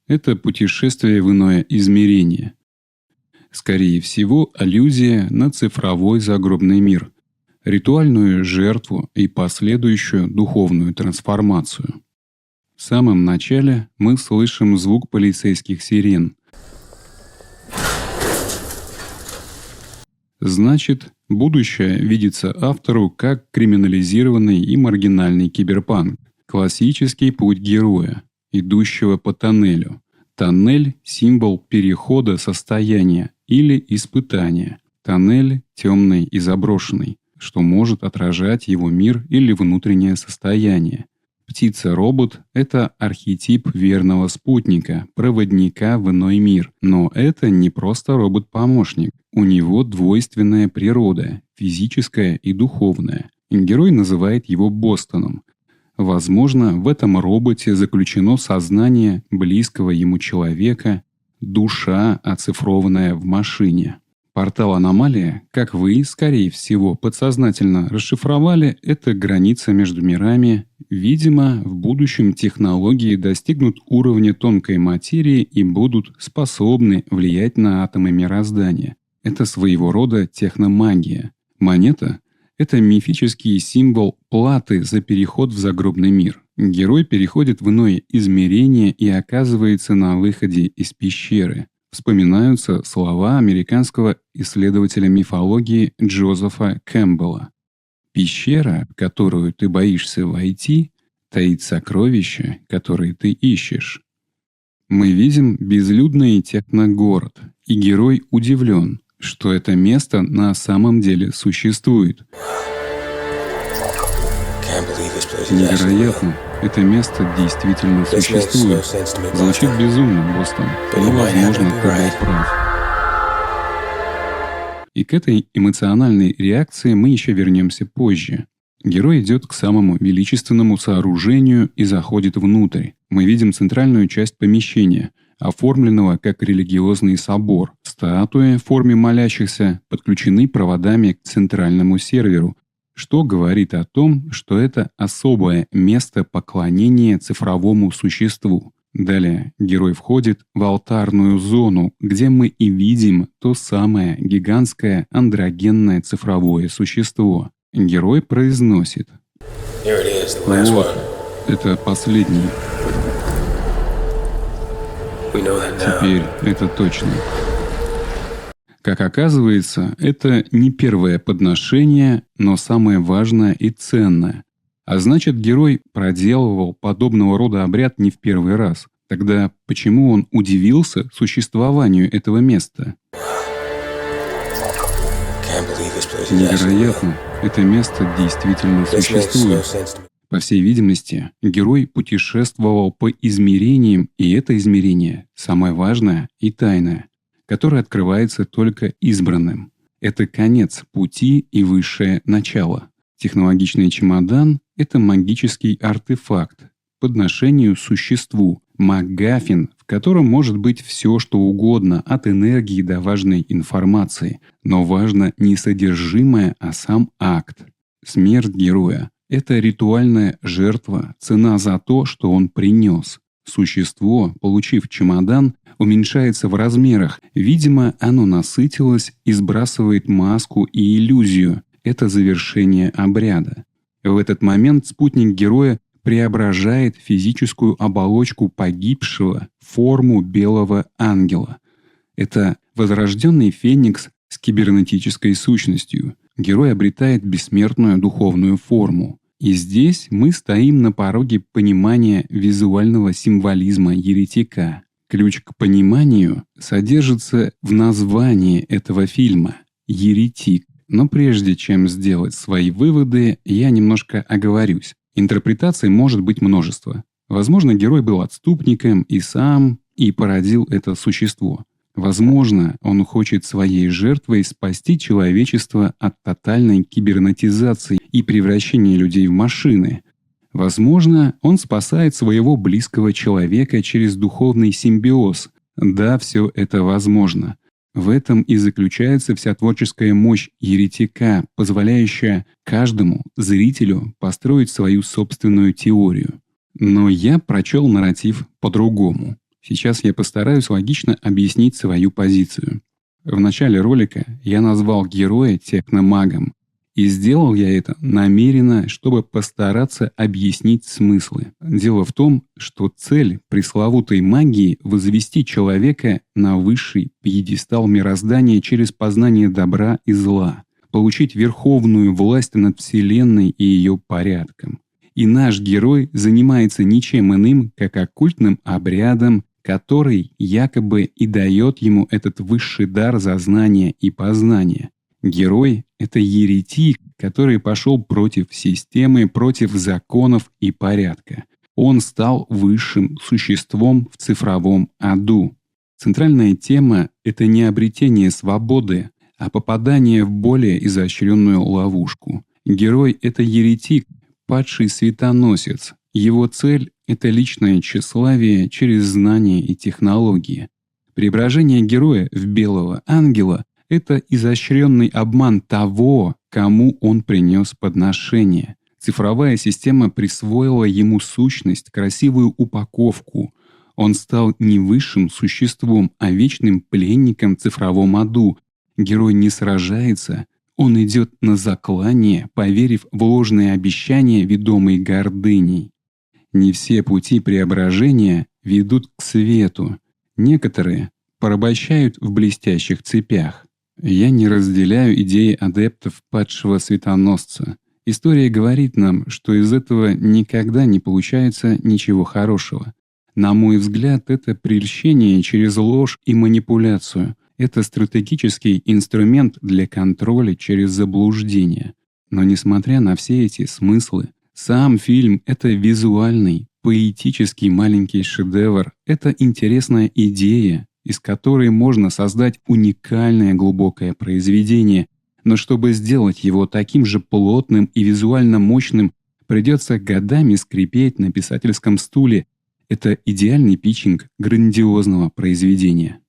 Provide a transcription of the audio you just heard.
Это путешествие в иное измерение. Скорее всего, аллюзия на цифровой загробный мир, ритуальную жертву и последующую духовную трансформацию. В самом начале мы слышим звук полицейских сирен. Значит, будущее видится автору как криминализированный и маргинальный киберпанк. Классический путь героя, идущего по тоннелю. Тоннель – символ перехода состояния или испытания. Тоннель темный и заброшенный, что может отражать его мир или внутреннее состояние. Птица-робот – это архетип верного спутника, проводника в иной мир. Но это не просто робот-помощник. У него двойственная природа – физическая и духовная. Герой называет его Бостоном. Возможно, в этом роботе заключено сознание близкого ему человека, душа, оцифрованная в машине. Портал «Аномалия», как вы, скорее всего, подсознательно расшифровали, это граница между мирами. Видимо, в будущем технологии достигнут уровня тонкой материи и будут способны влиять на атомы мироздания. Это своего рода техномагия. Монета — это мифический символ платы за переход в загробный мир. Герой переходит в иное измерение и оказывается на выходе из пещеры. Вспоминаются слова американского исследователя мифологии Джозефа Кэмпбелла. «Пещера, в которую ты боишься войти, таит сокровища, которые ты ищешь». Мы видим безлюдный техногород, и герой удивлен, что это место на самом деле существует. Невероятно, это место действительно существует. Звучит безумно, Бостон, но, возможно, ты был прав. И к этой эмоциональной реакции мы еще вернемся позже. Герой идет к самому величественному сооружению и заходит внутрь. Мы видим центральную часть помещения, оформленного как религиозный собор. Статуи в форме молящихся подключены проводами к центральному серверу, что говорит о том, что это особое место поклонения цифровому существу. Далее герой входит в алтарную зону, где мы и видим то самое гигантское андрогенное цифровое существо. Герой произносит: «Вот, это последний». Теперь это точно. Как оказывается, это не первое подношение, но самое важное и ценное. А значит, герой проделывал подобного рода обряд не в первый раз. Тогда почему он удивился существованию этого места? Невероятно, это место действительно существует. По всей видимости, герой путешествовал по измерениям, и это измерение самое важное и тайное, которое открывается только избранным. Это конец пути и высшее начало. Технологичный чемодан — это магический артефакт, подношению существу, МакГаффин, в котором может быть все, что угодно, от энергии до важной информации. Но важно не содержимое, а сам акт. Смерть героя — это ритуальная жертва, цена за то, что он принес. Существо, получив чемодан, уменьшается в размерах. Видимо, оно насытилось и сбрасывает маску и иллюзию. Это завершение обряда. В этот момент спутник героя преображает физическую оболочку погибшего в форму белого ангела. Это возрожденный феникс с кибернетической сущностью. Герой обретает бессмертную духовную форму. И здесь мы стоим на пороге понимания визуального символизма еретика. Ключ к пониманию содержится в названии этого фильма — «Еретик». Но прежде чем сделать свои выводы, я немножко оговорюсь. Интерпретаций может быть множество. Возможно, герой был отступником и сам породил это существо. Возможно, он хочет своей жертвой спасти человечество от тотальной кибернетизации и превращения людей в машины. Возможно, он спасает своего близкого человека через духовный симбиоз. Да, все это возможно. В этом и заключается вся творческая мощь еретика, позволяющая каждому зрителю построить свою собственную теорию. Но я прочел нарратив по-другому. Сейчас я постараюсь логично объяснить свою позицию. В начале ролика я назвал героя техномагом. И сделал я это намеренно, чтобы постараться объяснить смыслы. Дело в том, что цель пресловутой магии – возвести человека на высший пьедестал мироздания через познание добра и зла, получить верховную власть над Вселенной и ее порядком. И наш герой занимается ничем иным, как оккультным обрядом, который якобы и дает ему этот высший дар за знание и познание. Герой — это еретик, который пошел против системы, против законов и порядка. Он стал высшим существом в цифровом аду. Центральная тема — это не обретение свободы, а попадание в более изощренную ловушку. Герой — это еретик, падший светоносец. Его цель — это личное тщеславие через знания и технологии. Преображение героя в белого ангела — это изощренный обман того, кому он принес подношение. Цифровая система присвоила ему сущность, красивую упаковку. Он стал не высшим существом, а вечным пленником в цифровом аду. Герой не сражается, он идет на заклание, поверив в ложные обещания, ведомые гордыней. Не все пути преображения ведут к свету. Некоторые порабощают в блестящих цепях. Я не разделяю идеи адептов падшего светоносца. История говорит нам, что из этого никогда не получается ничего хорошего. На мой взгляд, это прельщение через ложь и манипуляцию. Это стратегический инструмент для контроля через заблуждение. Но несмотря на все эти смыслы, сам фильм — это визуальный, поэтический маленький шедевр. Это интересная идея, из которой можно создать уникальное глубокое произведение. Но чтобы сделать его таким же плотным и визуально мощным, придется годами скрипеть на писательском стуле. Это идеальный питчинг грандиозного произведения.